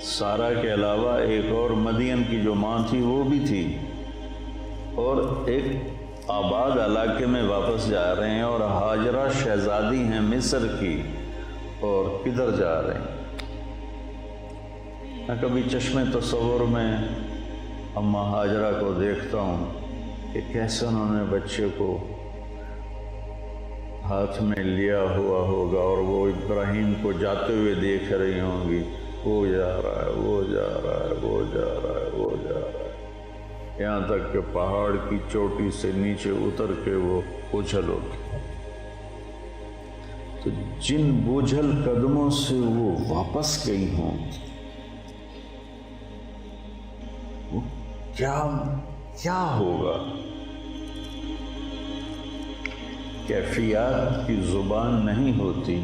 سارا کے علاوہ ایک اور مدین کی جو ماں تھی وہ بھی تھی، اور ایک آباد علاقے میں واپس جا رہے ہیں، اور ہاجرہ شہزادی ہیں مصر کی، اور کدھر جا رہے ہیں؟ میں کبھی چشم تصور میں اماں ہاجرہ کو دیکھتا ہوں کہ کیسے انہوں نے بچے کو ہاتھ میں لیا ہوا ہوگا، اور وہ ابراہیم کو جاتے ہوئے دیکھ رہی ہوں گی، وہ جا رہا ہے، وہ جا رہا ہے، وہ جا رہا ہے، وہ جا رہا ہے، یہاں تک کہ پہاڑ کی چوٹی سے نیچے اتر کے وہ اچھل ہوگی۔ تو جن بوجھل قدموں سے وہ واپس گئی ہوں، وہ کیا ہوگا؟ کیفیات کی زبان نہیں ہوتی،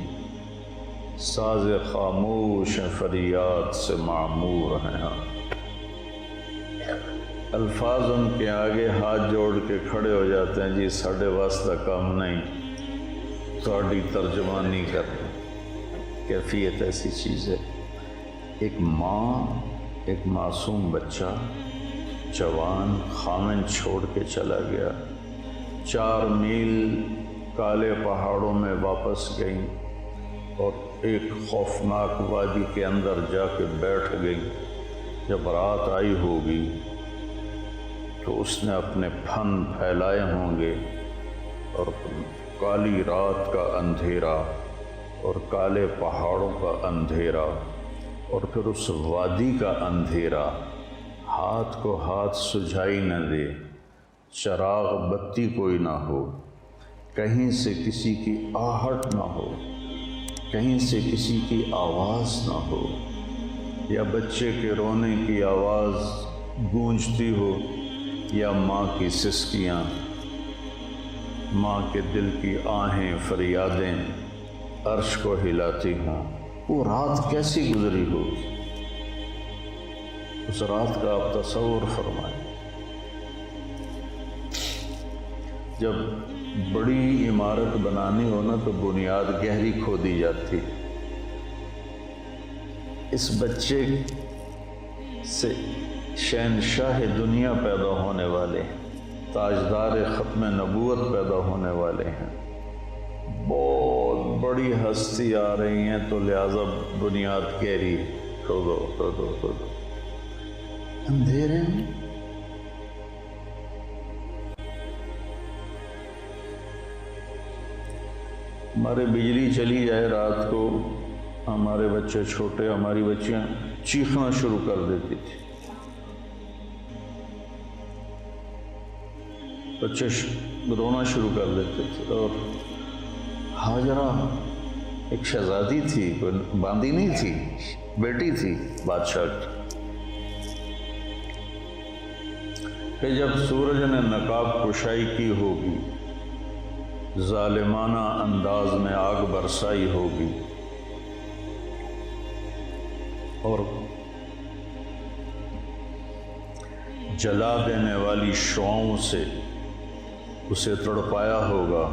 ساز خاموش فریاد سے معمور ہیں۔ الفاظ ان کے آگے ہاتھ جوڑ کے کھڑے ہو جاتے ہیں، جی ساڈے واسطہ کام نہیں، تھوڑی ترجمانی کر۔ کیفیت ایسی چیز ہے، ایک ماں ایک معصوم بچہ جوان خامن چھوڑ کے چلا گیا، 4 میل کالے پہاڑوں میں واپس گئی، اور ایک خوفناک وادی کے اندر جا کے بیٹھ گئی۔ جب رات آئی ہوگی تو اس نے اپنے پھن پھیلائے ہوں گے، اور کالی رات کا اندھیرا اور کالے پہاڑوں کا اندھیرا اور پھر اس وادی کا اندھیرا ہاتھ کو ہاتھ سجھائی نہ دے، چراغ بتی کوئی نہ ہو، کہیں سے کسی کی آہٹ نہ ہو، کہیں سے کسی کی آواز نہ ہو، یا بچے کے رونے کی آواز گونجتی ہو، یا ماں کی سسکیاں، ماں کے دل کی آہیں فریادیں عرش کو ہلاتی ہوں۔ وہ رات کیسی گزری ہوگی؟ اس رات کا آپ تصور فرمائیں۔ جب بڑی عمارت بنانی ہو نا تو بنیاد گہری کھودی جاتی۔ اس بچے سے شہنشاہ دنیا پیدا ہونے والے ہیں، تاجدار ختم نبوت پیدا ہونے والے ہیں، بہت بڑی ہستی آ رہی ہیں، تو لہذا بنیاد گہری کھودو۔ اندھیرے میں ہمارے بجلی چلی جائے رات کو، ہمارے بچے چھوٹے، ہماری بچیاں چیخنا شروع کر دیتی تھی، بچے رونا شروع کر دیتے تھے۔ اور ہاجرہ ایک شہزادی تھی، کوئی باندی نہیں تھی، بیٹی تھی بادشاہ کی، کہ جب سورج نے نقاب کشائی کی ہوگی، ظالمانہ انداز میں آگ برسائی ہوگی، اور جلا دینے والی شعاؤں سے اسے تڑپایا ہوگا،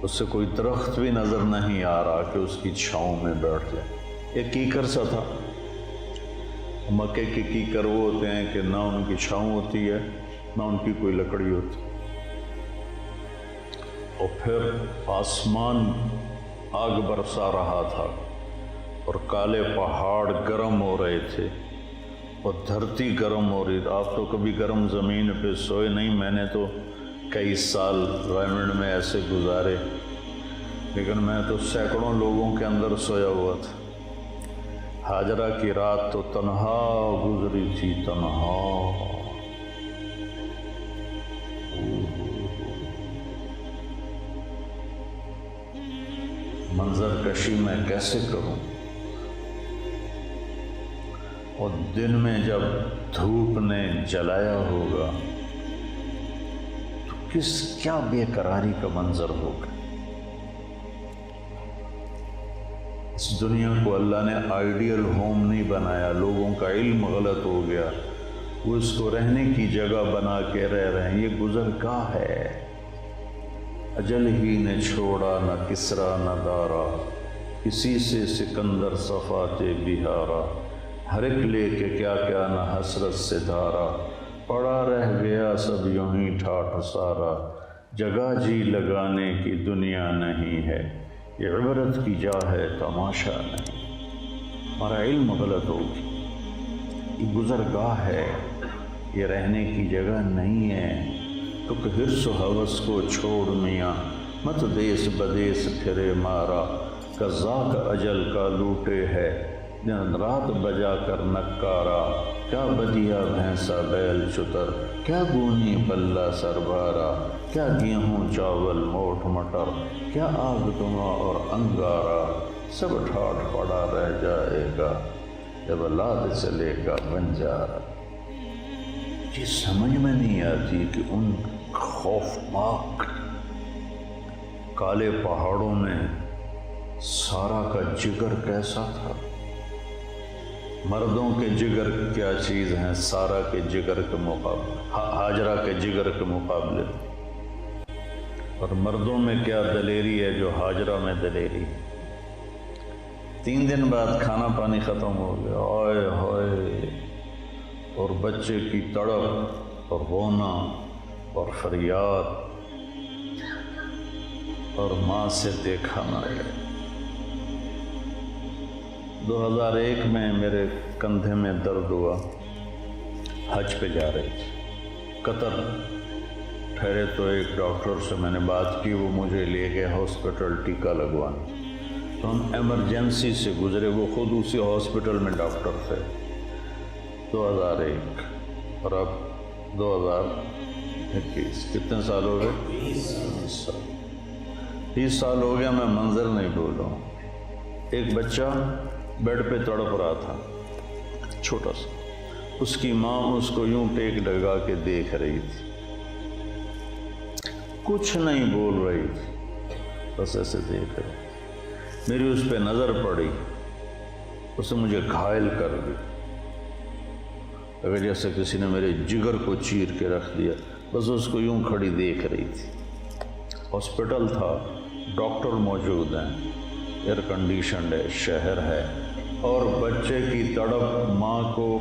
اس سے کوئی درخت بھی نظر نہیں آ رہا کہ اس کی چھاؤں میں بیٹھ جائے۔ ایک کیکر سا تھا، مکے کے کیکر وہ ہوتے ہیں کہ نہ ان کی چھاؤں ہوتی ہے نہ ان کی کوئی لکڑی ہوتی، اور پھر آسمان آگ برسا رہا تھا، اور کالے پہاڑ گرم ہو رہے تھے، اور دھرتی گرم ہو رہی۔ آپ تو کبھی گرم زمین پہ سوئے نہیں، میں نے تو کئی سال ریمنڈ میں ایسے گزارے، لیکن میں تو سینکڑوں لوگوں کے اندر سویا ہوا تھا۔ ہاجرہ کی رات تو تنہا گزری تھی، تنہا۔ منظر کشی میں کیسے کروں؟ اور دن میں جب دھوپ نے جلایا ہوگا تو کیا بے قراری کا منظر ہوگا۔ اس دنیا کو اللہ نے آئیڈیل ہوم نہیں بنایا، لوگوں کا علم غلط ہو گیا، وہ اس کو رہنے کی جگہ بنا کے رہ رہے ہیں۔ یہ گزرگاہ ہے، اجل ہی نے چھوڑا نہ کسرا نہ دارا، کسی سے سکندر صفات بہارا، ہر ایک لے کے کیا کیا نہ حسرت سے دھارا، پڑا رہ گیا سب یوں ہی ٹھاٹھ سارا، جگہ جی لگانے کی دنیا نہیں ہے، یہ عبرت کی جا ہے تماشا نہیں۔ ہمارا علم غلط ہوگی، یہ گزرگاہ ہے، یہ رہنے کی جگہ نہیں ہے۔ تو کہ حرص و ہوس کو چھوڑ میاں، مت دیس بدیس پھرے مارا، قضاء اجل کا لوٹے ہے، دن رات بجا کر نکارا، کیا بدیا بھینسا بیل چتر، کیا گونی بلہ سربارا، کیا گیہوں چاول موٹ مٹر، کیا آگ دماں اور انگارا، سب ٹھاٹھ پڑا رہ جائے گا، جب اولاد چلے گا بنجارا۔ یہ سمجھ میں نہیں آتی کہ ان خوفناک کالے پہاڑوں میں سارا کا جگر کیسا تھا، مردوں کے جگر کیا چیز ہیں سارا کے جگر کے مقابلے، ہاجرہ کے جگر کے مقابلے، اور مردوں میں کیا دلیری ہے جو ہاجرہ میں دلیری ہے۔ 3 دن بعد کھانا پانی ختم ہو گیا، اوئے ہوئے، اور بچے کی تڑپ اور رونا اور فریاد، اور ماں سے دیکھا نہ گیا۔ 2001 میں میرے کندھے میں درد ہوا، حج پہ جا رہے تھے، قطر ٹھہرے تو ایک ڈاکٹر سے میں نے بات کی، وہ مجھے لے گئے ہاسپٹل ٹیکا لگوانے، تو ہم ایمرجنسی سے گزرے، وہ خود اسی ہاسپٹل میں ڈاکٹر تھے۔ 2001 اور اب 2021، کتنے سال ہو گئے؟ 20 سال ہو گیا، میں منظر نہیں بھولا ہوں۔ ایک بچہ بیڈ پہ تڑپ رہا تھا، چھوٹا سا، اس کی ماں اس کو یوں ٹیک لگا کے دیکھ رہی تھی، کچھ نہیں بول رہی تھی، بس ایسے دیکھ رہی تھی۔ میری اس پہ نظر پڑی، اسے مجھے گھائل کر دی، اگر جیسے کسی نے میرے جگر کو چیر کے رکھ دیا، بس اس کو یوں کھڑی دیکھ رہی تھی۔ ہاسپٹل تھا، ڈاکٹر موجود ہیں، ایئر کنڈیشنڈ ہے، شہر ہے، اور بچے کی تڑپ ماں کو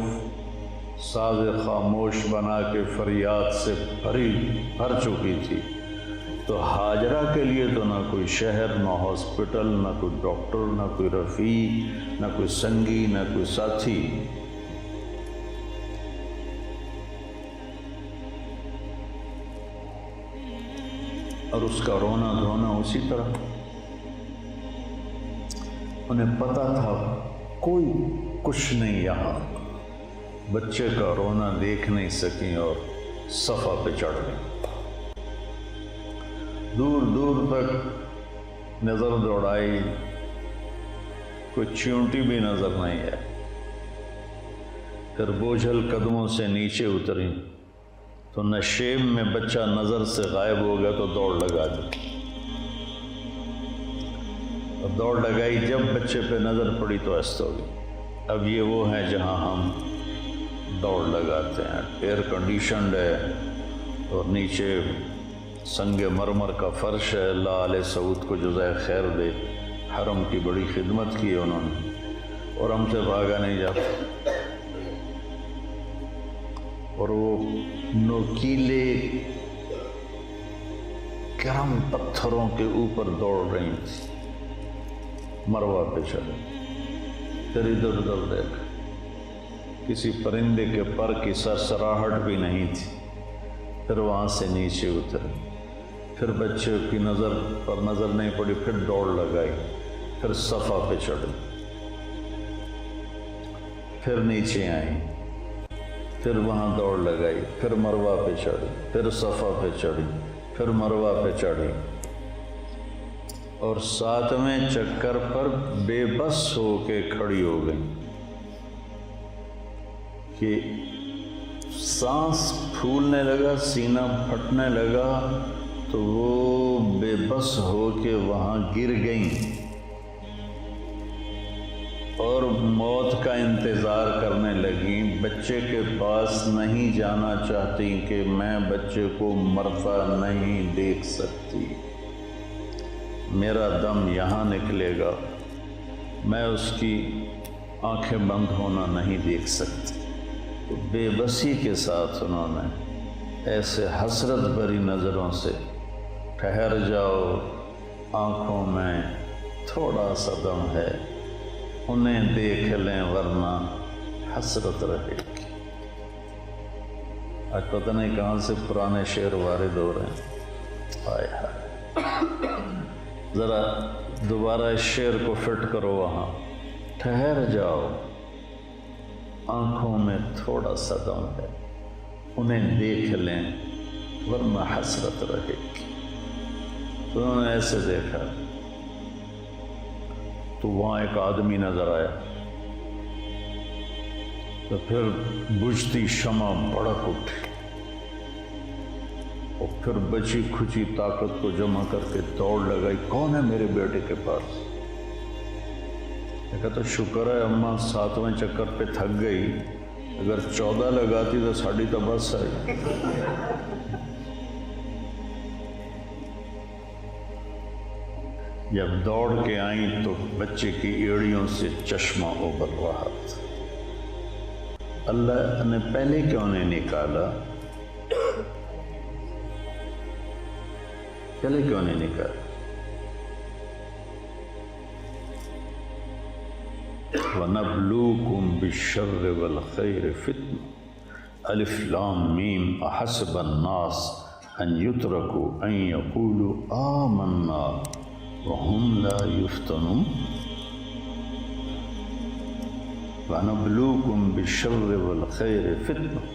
ساز خاموش بنا کے فریاد سے بھر چکی تھی۔ تو ہاجرہ کے لیے تو نہ کوئی شہر، نہ ہاسپٹل، نہ کوئی ڈاکٹر، نہ کوئی رفیق، نہ کوئی سنگی، نہ کوئی ساتھی۔ اور اس کا رونا دھونا اسی طرح، انہیں پتا تھا کوئی کچھ نہیں یہاں، بچے کا رونا دیکھ نہیں سکیں اور صفا پہ چڑھ گئیں۔ دور دور تک نظر دوڑائی، کوئی چیونٹی بھی نظر نہیں ہے، پھر بوجھل قدموں سے نیچے اتری تو نشیب میں بچہ نظر سے غائب ہو گیا، تو دوڑ لگا دی، اور دوڑ لگائی، جب بچے پہ نظر پڑی تو ایست ہو گئی۔ اب یہ وہ ہیں جہاں ہم دوڑ لگاتے ہیں، ایئر کنڈیشنڈ ہے اور نیچے سنگ مرمر کا فرش ہے۔ اللہ آل سعود کو جزائے خیر دے، حرم کی بڑی خدمت کی ہے انہوں نے، اور ہم سے بھاگا نہیں جاتا، اور وہ نوکیلے گرم پتھروں کے اوپر دوڑ رہی تھی، مروہ پہ چلے، پھر ادھر ادھر دیکھ، کسی پرندے کے پر کی سرسراہٹ بھی نہیں تھی، پھر وہاں سے نیچے اترے، پھر بچے کی نظر پر نظر نہیں پڑی، پھر دوڑ لگائی، پھر صفا پہ چڑھی، پھر نیچے آئیں، پھر وہاں دوڑ لگائی، پھر مروہ پہ چڑھی، پھر صفا پہ چڑھی، پھر مروہ پہ چڑھی، اور 7ویں چکر پر بے بس ہو کے کھڑی ہو گئی کہ سانس پھولنے لگا، سینہ پھٹنے لگا، تو وہ بے بس ہو کے وہاں گر گئیں اور موت کا انتظار کرنے لگیں۔ بچے کے پاس نہیں جانا چاہتی کہ میں بچے کو مرتا نہیں دیکھ سکتی، میرا دم یہاں نکلے گا، میں اس کی آنکھیں بند ہونا نہیں دیکھ سکتی۔ تو بے بسی کے ساتھ انہوں نے ایسے حسرت بھری نظروں سے ٹھہر جاؤ، آنکھوں میں تھوڑا سا دم ہے، انہیں دیکھ لیں ورنہ حسرت رہے گی۔ آج پتہ نہیں کہاں سے پرانے شعر وارد ہو رہے ہیں، ہائے ہائے، ذرا دوبارہ اس شعر کو فٹ کرو وہاں، ٹھہر جاؤ، آنکھوں میں تھوڑا سا دم ہے، انہیں دیکھ لیں ورنہ حسرت رہے گی۔ تو انہوں نے ایسے دیکھا تو وہاں ایک آدمی نظر آیا، تو پھر بجھتی شمع بھڑک اٹھی، اور پھر بچی کھچی طاقت کو جمع کر کے دوڑ لگائی، کون ہے میرے بیٹے کے پاس؟ کہا تو شکر ہے اماں 7ویں چکر پہ تھک گئی، اگر 14 لگاتی تو ساڑی تو بس آئی۔ جب دوڑ کے آئیں تو بچے کی ایڑیوں سے چشمہ ابل رہا تھا۔ اللہ نے پہلے کیوں نہیں نکالا؟ پہلے کیوں نہیں نکالا؟ وَنَبْلُوكُمْ بِالشَّرِّ وَالْخَيْرِ فِتْنَةً الف لام میم احسب الناس ان يتركوا ان يقولوا آمنا وهم لا يفتنون وَنَبْلُوكُمْ بِالشَّرِّ وَالْخَيْرِ فِتْنَةً